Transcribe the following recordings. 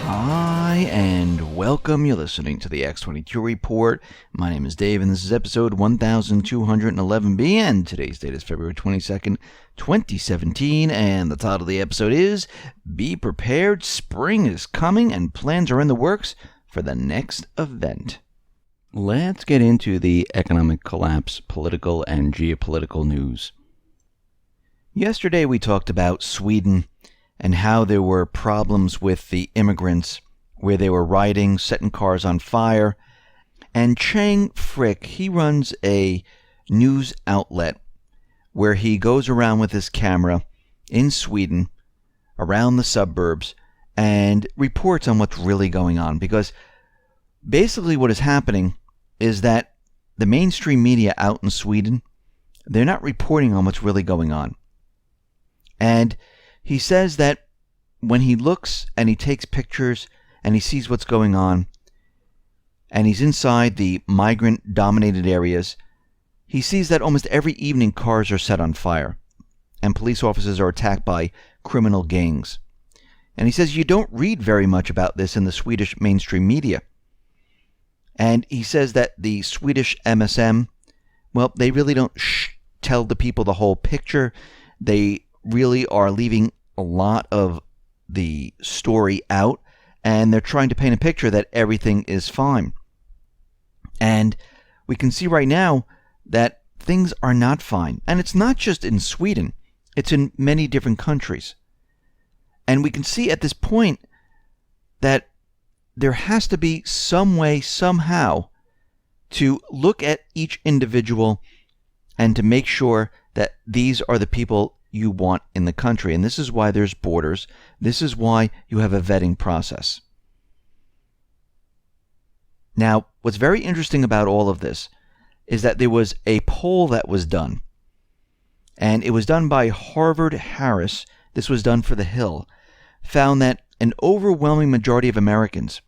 Hi, and welcome. You're listening to the X22 Report. My name is Dave, and this is episode 1211B, and today's date is February 22nd, 2017, and the title of the episode is Be Prepared, Spring is Coming, and Plans are in the Works for the Next Event. Let's get into the economic collapse, political and geopolitical news. Yesterday we talked about Sweden and how there were problems with the immigrants where they were rioting, setting cars on fire. And Chang Frick, he runs a news outlet where he goes around with his camera in Sweden, around the suburbs, and reports on what's really going on. Because basically what is happening is that the mainstream media out in Sweden, they're not reporting on what's really going on. And he says that when he looks and he takes pictures and he sees what's going on, and he's inside the migrant-dominated areas, he sees that almost every evening cars are set on fire, and police officers are attacked by criminal gangs. And he says you don't read very much about this in the Swedish mainstream media. And he says that the Swedish MSM, well, they really don't tell the people the whole picture. They really are leaving a lot of the story out, and they're trying to paint a picture that everything is fine. And we can see right now that things are not fine. And it's not just in Sweden. It's in many different countries. And we can see at this point that there has to be some way, somehow, to look at each individual and to make sure that these are the people you want in the country. And this is why there's borders. This is why you have a vetting process. Now, what's very interesting about all of this is that there was a poll that was done. And it was done by Harvard Harris. This was done for The Hill. Found that an overwhelming majority of Americans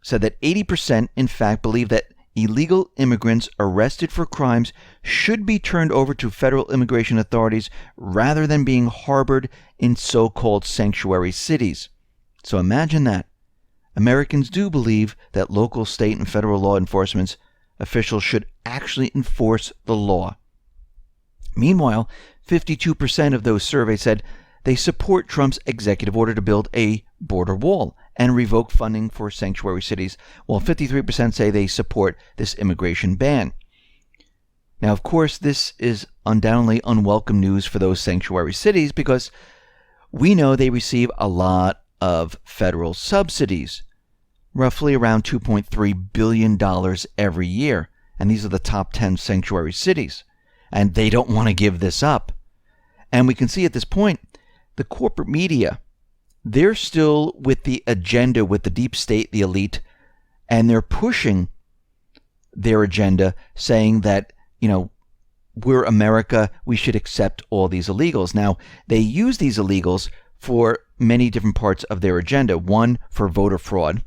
said that 80% in fact believe that illegal immigrants arrested for crimes should be turned over to federal immigration authorities rather than being harbored in so-called sanctuary cities. So imagine that. Americans do believe that local, state, and federal law enforcement officials should actually enforce the law. Meanwhile, 52% of those surveyed said they support Trump's executive order to build a border wall and revoke funding for sanctuary cities, while 53% say they support this immigration ban. Now, of course, this is undoubtedly unwelcome news for those sanctuary cities because we know they receive a lot of federal subsidies, roughly around $2.3 billion every year. And these are the top 10 sanctuary cities. And they don't want to give this up. And we can see at this point, the corporate media, they're still with the agenda, with the deep state, the elite, and they're pushing their agenda saying that, we're America, we should accept all these illegals. Now, they use these illegals for many different parts of their agenda. One, for voter fraud.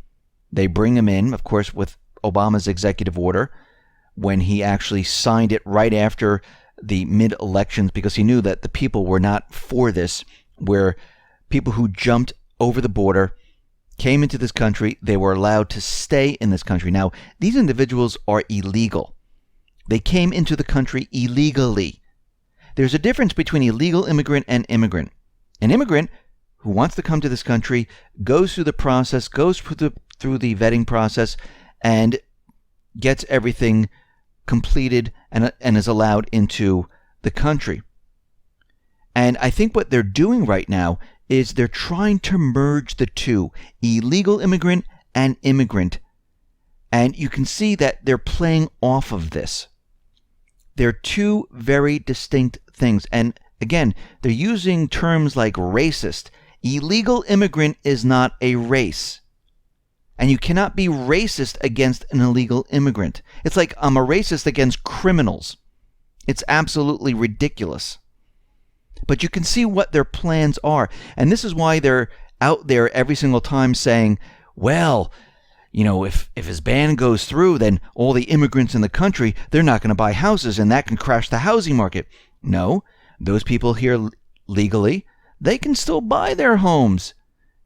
They bring them in, of course, with Obama's executive order, when he actually signed it right after the mid-elections because he knew that the people were not for this, where people who jumped over the border came into this country, they were allowed to stay in this country. Now, these individuals are illegal. They came into the country illegally. There's a difference between illegal immigrant and immigrant. An immigrant who wants to come to this country goes through the process, goes through the vetting process, and gets everything completed and is allowed into the country. And I think what they're doing right now is they're trying to merge the two, illegal immigrant and immigrant. And you can see that they're playing off of this. They're two very distinct things. And again, they're using terms like racist. Illegal immigrant is not a race. And you cannot be racist against an illegal immigrant. It's like I'm a racist against criminals. It's absolutely ridiculous. But you can see what their plans are. And this is why they're out there every single time saying, well, if his ban goes through, then all the immigrants in the country, they're not going to buy houses, and that can crash the housing market. No, those people here legally, they can still buy their homes.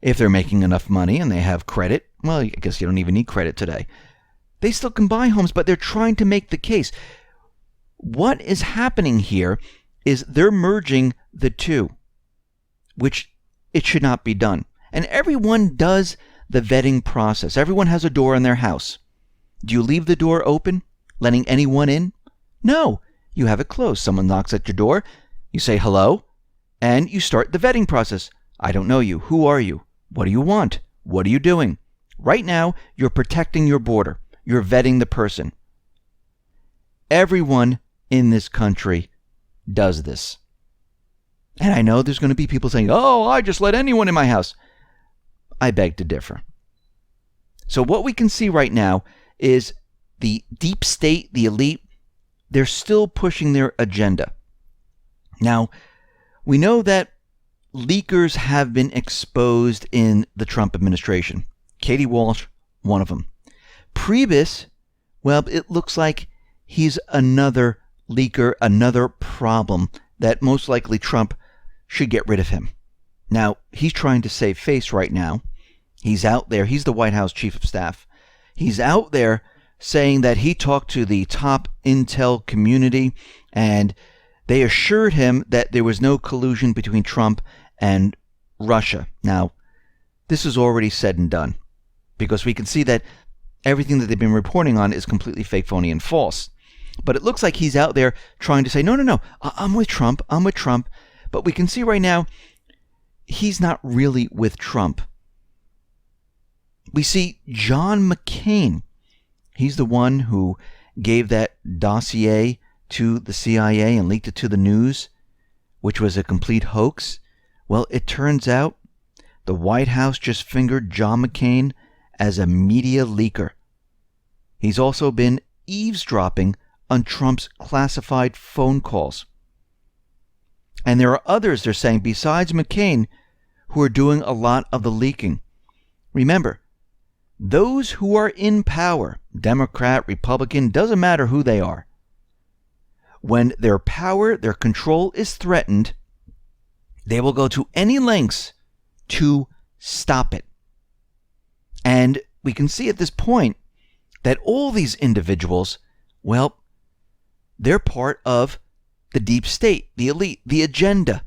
If they're making enough money and they have credit, well, I guess you don't even need credit today. They still can buy homes, but they're trying to make the case. What is happening here is they're merging the two, which it should not be done. And everyone does the vetting process. Everyone has a door in their house. Do you leave the door open, letting anyone in? No, you have it closed. Someone knocks at your door, you say hello, and you start the vetting process. I don't know you. Who are you? What do you want? What are you doing? Right now, you're protecting your border. You're vetting the person. Everyone in this country does this. And I know there's going to be people saying, oh, I just let anyone in my house. I beg to differ. So what we can see right now is the deep state, the elite, they're still pushing their agenda. Now, we know that leakers have been exposed in the Trump administration. Katie Walsh, one of them. Preibus, well, it looks like he's another leaker, another problem that most likely Trump should get rid of him. Now, he's trying to save face right now. He's out there. He's the White House chief of staff. He's out there saying that he talked to the top intel community and they assured him that there was no collusion between Trump and Russia. Now, this is already said and done because we can see that everything that they've been reporting on is completely fake, phony, and false. But it looks like he's out there trying to say, no, I'm with Trump. I'm with Trump. But we can see right now, he's not really with Trump. We see John McCain. He's the one who gave that dossier to the CIA and leaked it to the news, which was a complete hoax. Well, it turns out the White House just fingered John McCain as a media leaker. He's also been eavesdropping on Trump's classified phone calls. And there are others, they're saying, besides McCain, who are doing a lot of the leaking. Remember, those who are in power, Democrat, Republican, doesn't matter who they are. When their power, their control is threatened, they will go to any lengths to stop it. And we can see at this point that all these individuals, well, they're part of the deep state, the elite, the agenda.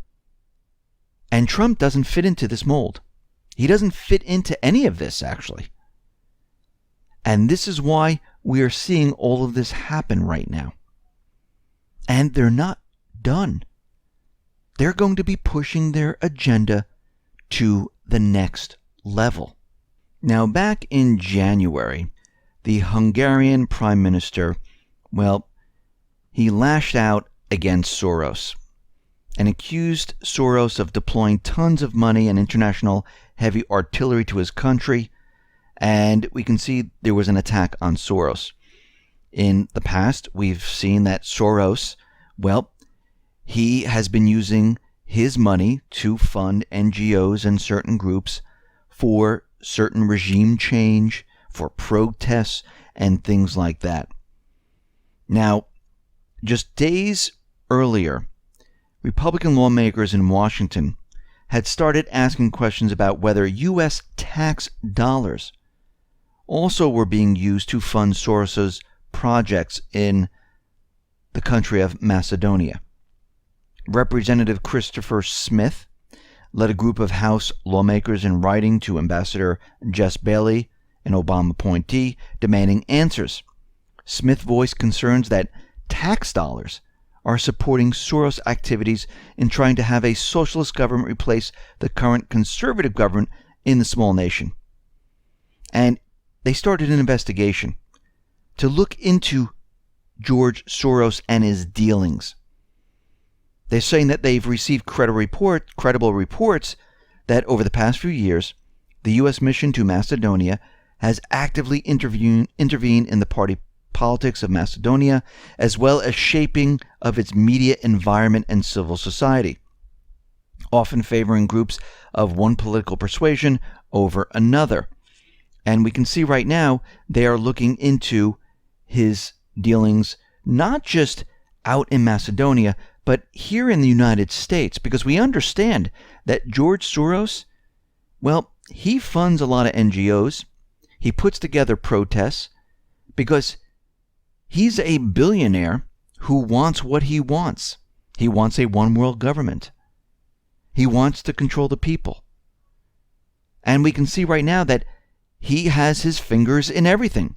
And Trump doesn't fit into this mold. He doesn't fit into any of this, actually. And this is why we are seeing all of this happen right now. And they're not done. They're going to be pushing their agenda to the next level. Now, back in January, the Hungarian Prime Minister, well, he lashed out against Soros and accused Soros of deploying tons of money and international heavy artillery to his country. And we can see there was an attack on Soros. In the past, we've seen that Soros, well, he has been using his money to fund NGOs and certain groups for certain regime change, for protests, and things like that. Now, just days earlier, Republican lawmakers in Washington had started asking questions about whether U.S. tax dollars also were being used to fund Soros's projects in the country of Macedonia. Representative Christopher Smith led a group of House lawmakers in writing to Ambassador Jess Bailey, an Obama appointee, demanding answers. Smith voiced concerns that tax dollars are supporting Soros' activities in trying to have a socialist government replace the current conservative government in the small nation. And they started an investigation to look into George Soros and his dealings. They're saying that they've received credible reports that over the past few years, the U.S. mission to Macedonia has actively intervened in the party politics of Macedonia, as well as shaping of its media environment and civil society, often favoring groups of one political persuasion over another. And we can see right now they are looking into his dealings, not just out in Macedonia, but here in the United States, because we understand that George Soros, well, he funds a lot of NGOs. He puts together protests because he's a billionaire who wants what he wants. He wants a one-world government. He wants to control the people. And we can see right now that he has his fingers in everything.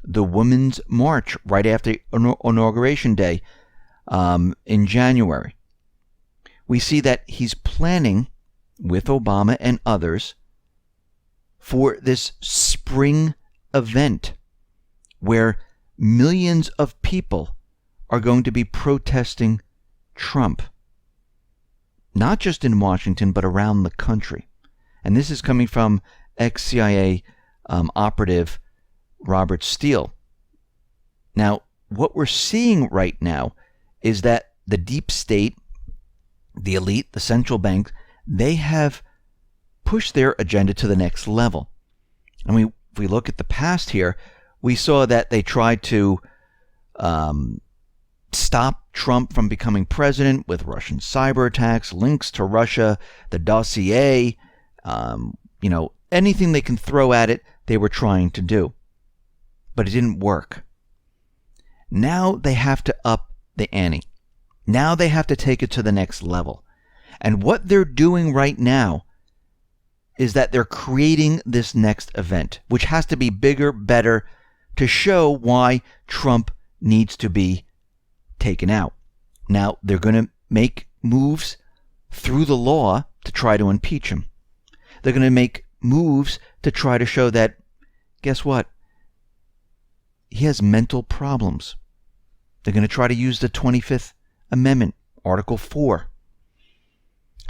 The Women's March right after Inauguration Day in January. We see that he's planning with Obama and others for this spring event where millions of people are going to be protesting Trump. Not just in Washington, but around the country. And this is coming from ex-CIA operative Robert Steele. Now, what we're seeing right now is that the deep state, the elite, the central bank, they have pushed their agenda to the next level. And if we look at the past here, we saw that they tried to stop Trump from becoming president with Russian cyber attacks, links to Russia, the dossier, anything they can throw at it, they were trying to do. But it didn't work. Now they have to up the ante. Now they have to take it to the next level. And what they're doing right now is that they're creating this next event, which has to be bigger, better, to show why Trump needs to be taken out. Now, they're going to make moves through the law to try to impeach him. They're going to make moves to try to show that, guess what? He has mental problems. They're going to try to use the 25th Amendment, Article 4.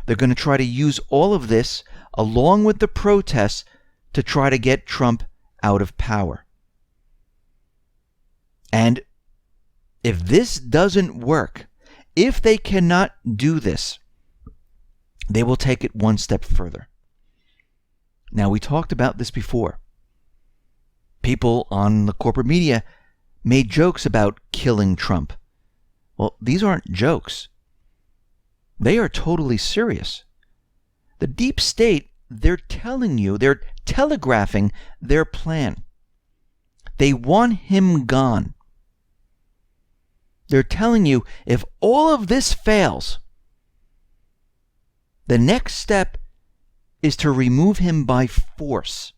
They're going to try to use all of this along with the protests to try to get Trump out of power. And if this doesn't work, if they cannot do this, they will take it one step further. Now, we talked about this before. People on the corporate media made jokes about killing Trump. Well, these aren't jokes. They are totally serious. The deep state, they're telling you, they're telegraphing their plan. They want him gone. They're telling you, if all of this fails, the next step is to remove him by force.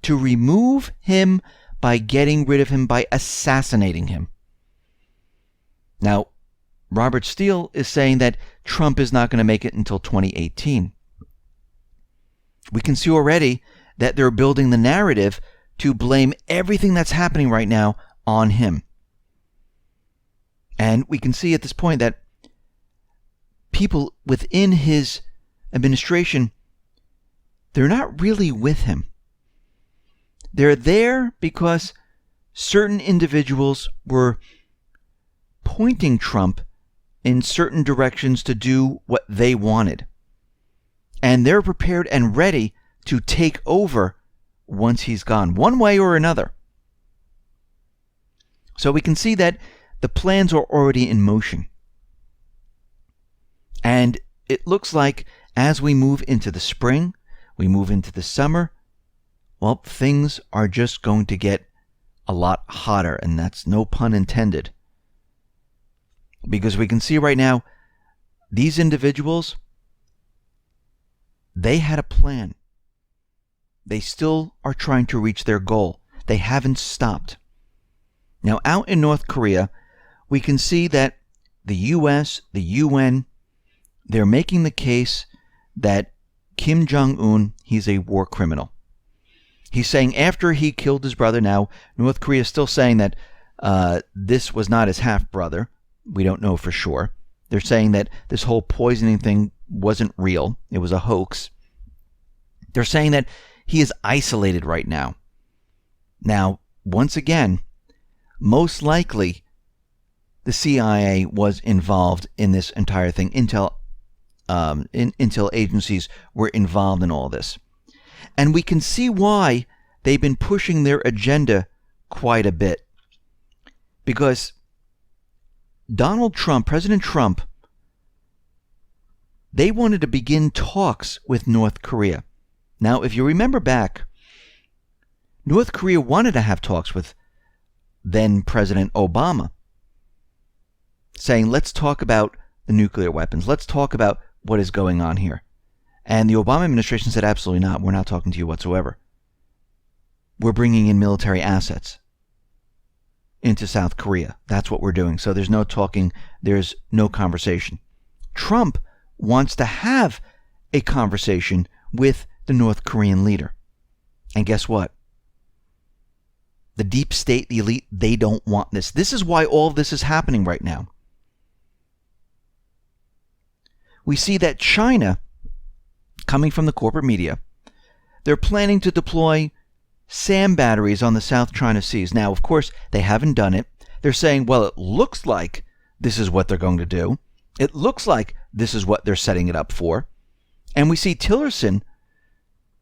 To remove him by getting rid of him, by assassinating him. Now, Robert Steele is saying that Trump is not going to make it until 2018. We can see already that they're building the narrative to blame everything that's happening right now on him. And we can see at this point that people within his administration, they're not really with him. They're there because certain individuals were pointing Trump in certain directions to do what they wanted. And they're prepared and ready to take over once he's gone, one way or another. So we can see that the plans are already in motion. And it looks like as we move into the spring, we move into the summer, well, things are just going to get a lot hotter, and that's no pun intended. Because we can see right now, these individuals, they had a plan. They still are trying to reach their goal. They haven't stopped. Now, out in North Korea, we can see that the U.S., the UN, they're making the case that Kim Jong-un, he's a war criminal. He's saying after he killed his brother, now North Korea is still saying that this was not his half-brother. We don't know for sure. They're saying that this whole poisoning thing wasn't real. It was a hoax. They're saying that he is isolated right now. Now, once again, most likely the CIA was involved in this entire thing. Intel agencies were involved in all this. And we can see why they've been pushing their agenda quite a bit. Because Donald Trump, President Trump, they wanted to begin talks with North Korea. Now, if you remember back, North Korea wanted to have talks with then President Obama, saying, let's talk about the nuclear weapons. Let's talk about what is going on here. And the Obama administration said, absolutely not. We're not talking to you whatsoever. We're bringing in military assets into South Korea. That's what we're doing. So there's no talking. There's no conversation. Trump wants to have a conversation with the North Korean leader. And guess what? The deep state, the elite, they don't want this. This is why all of this is happening right now. We see that China, coming from the corporate media, they're planning to deploy SAM batteries on the South China Seas. Now, of course, they haven't done it. They're saying, well, it looks like this is what they're going to do. It looks like this is what they're setting it up for. And we see Tillerson,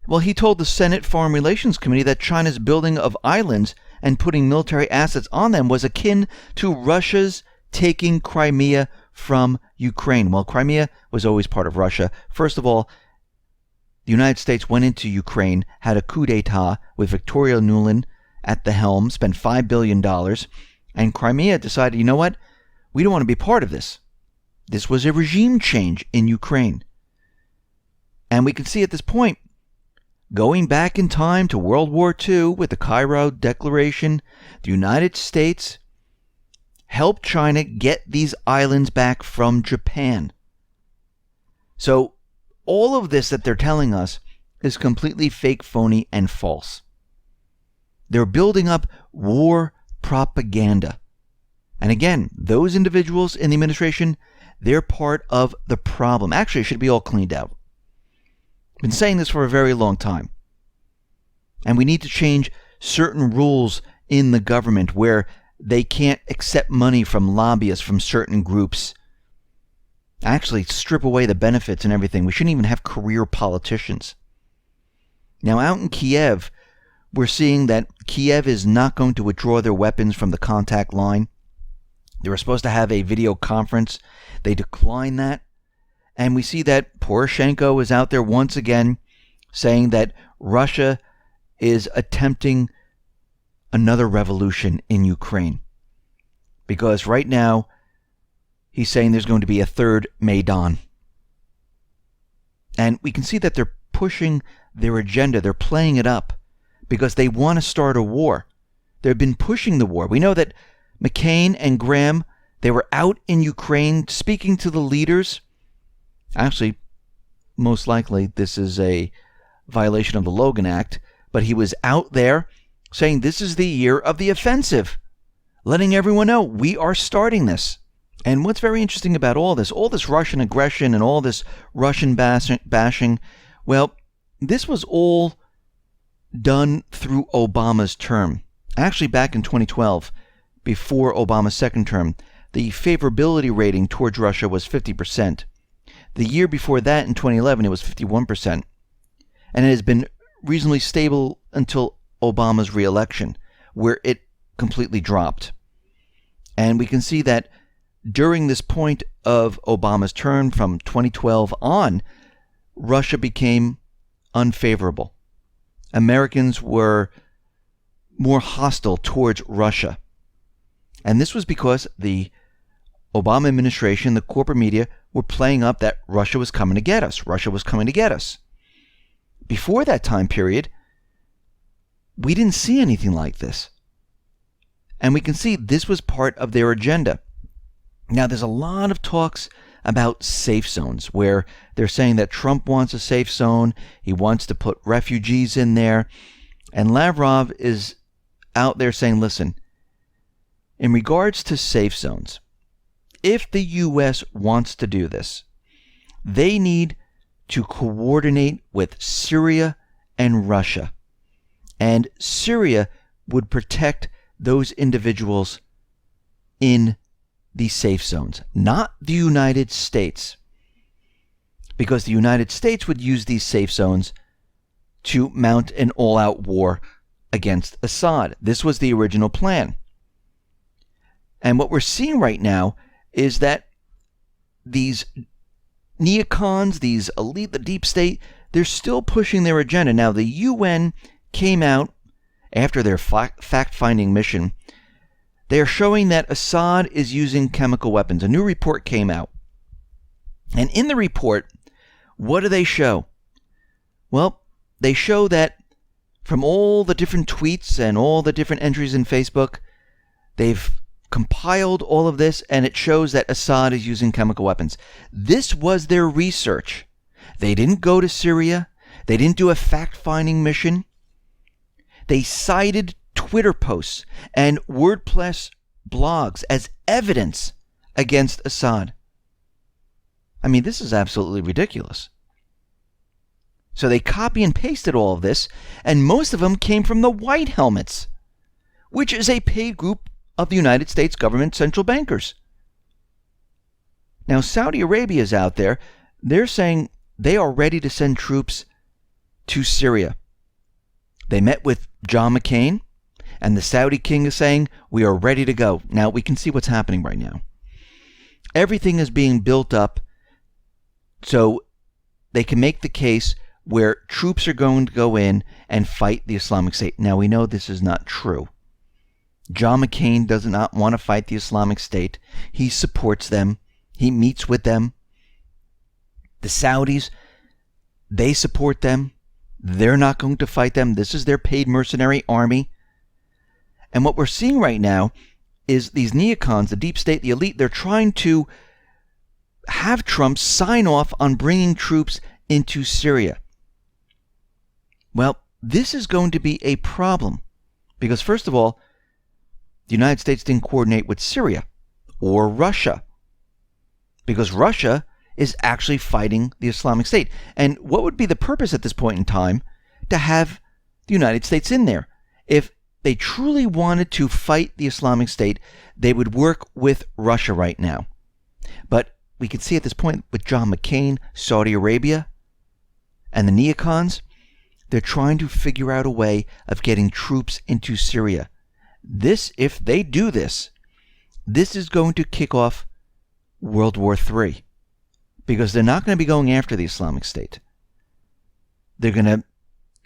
well, he told the Senate Foreign Relations Committee that China's building of islands and putting military assets on them was akin to Russia's taking Crimea from Ukraine. Well, Crimea was always part of Russia. First of all, the United States went into Ukraine, had a coup d'etat with Victoria Nuland at the helm, spent $5 billion, and Crimea decided, you know what? We don't want to be part of this. This was a regime change in Ukraine. And we can see at this point, going back in time to World War II with the Cairo Declaration, the United States helped China get these islands back from Japan. So all of this that they're telling us is completely fake, phony, and false. They're building up war propaganda. And again, those individuals in the administration, they're part of the problem. Actually, it should be all cleaned out. I've been saying this for a very long time. And we need to change certain rules in the government where they can't accept money from lobbyists from certain groups. Actually, strip away the benefits and everything. We shouldn't even have career politicians. Now, out in Kiev, we're seeing that Kiev is not going to withdraw their weapons from the contact line. They were supposed to have a video conference. They declined that. And we see that Poroshenko is out there once again saying that Russia is attempting another revolution in Ukraine. Because right now, he's saying there's going to be a third Maidan. And we can see that they're pushing their agenda. They're playing it up because they want to start a war. They've been pushing the war. We know that McCain and Graham, they were out in Ukraine speaking to the leaders. Actually, most likely this is a violation of the Logan Act, but he was out there saying this is the year of the offensive, letting everyone know we are starting this. And what's very interesting about all this Russian aggression and all this Russian bashing, well, this was all done through Obama's term. Actually, back in 2012, before Obama's second term, the favorability rating towards Russia was 50%. The year before that, in 2011, it was 51%. And it has been reasonably stable until Obama's re-election, where it completely dropped. And we can see that during this point of Obama's term, from 2012 on, Russia became unfavorable. Americans were more hostile towards Russia. And this was because the Obama administration, the corporate media, were playing up that Russia was coming to get us. Russia was coming to get us. Before that time period, we didn't see anything like this. And we can see this was part of their agenda. Now, there's a lot of talks about safe zones where they're saying that Trump wants a safe zone. He wants to put refugees in there. And Lavrov is out there saying, listen, in regards to safe zones, if the U.S. wants to do this, they need to coordinate with Syria and Russia. And Syria would protect those individuals in these safe zones, not the United States. Because the United States would use these safe zones to mount an all-out war against Assad. This was the original plan. And what we're seeing right now is that these neocons, these elite, the deep state, they're still pushing their agenda. Now, the UN came out after their fact-finding mission. They are showing that Assad is using chemical weapons. A new report came out. And in the report, what do they show? Well, they show that from all the different tweets and all the different entries in Facebook, they've compiled all of this, and it shows that Assad is using chemical weapons. This was their research. They didn't go to Syria. They didn't do a fact-finding mission. They cited Twitter posts and WordPress blogs as evidence against Assad. I mean, this is absolutely ridiculous. So they copy and pasted all of this, and most of them came from the White Helmets, which is a paid group of the United States government central bankers. Now, Saudi Arabia is out there. They're saying they are ready to send troops to Syria. They met with John McCain, and the Saudi king is saying, we are ready to go. Now, we can see what's happening right now. Everything is being built up so they can make the case where troops are going to go in and fight the Islamic State. Now, we know this is not true. John McCain does not want to fight the Islamic State. He supports them. He meets with them. The Saudis, they support them. They're not going to fight them. This is their paid mercenary army. And what we're seeing right now is these neocons, the deep state, the elite, they're trying to have Trump sign off on bringing troops into Syria. Well, this is going to be a problem because, first of all, the United States didn't coordinate with Syria or Russia because Russia is actually fighting the Islamic State. And what would be the purpose at this point in time to have the United States in there? If they truly wanted to fight the Islamic State, they would work with Russia right now. But we can see at this point with John McCain, Saudi Arabia, and the neocons, they're trying to figure out a way of getting troops into Syria. This, if they do this, this is going to kick off World War III. Because they're not going to be going after the Islamic State. They're going to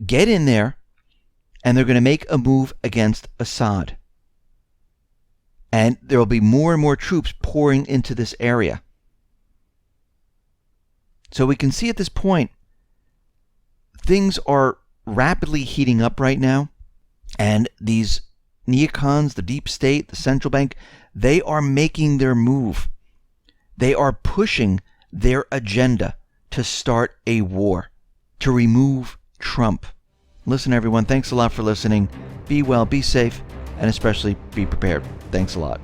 get in there and they're going to make a move against Assad. And there will be more and more troops pouring into this area. So we can see at this point, things are rapidly heating up right now. And these neocons, the deep state, the central bank, they are making their move. They are pushing their agenda to start a war, to remove Trump. Listen, everyone, thanks a lot for listening. Be well, be safe, and especially be prepared. Thanks a lot.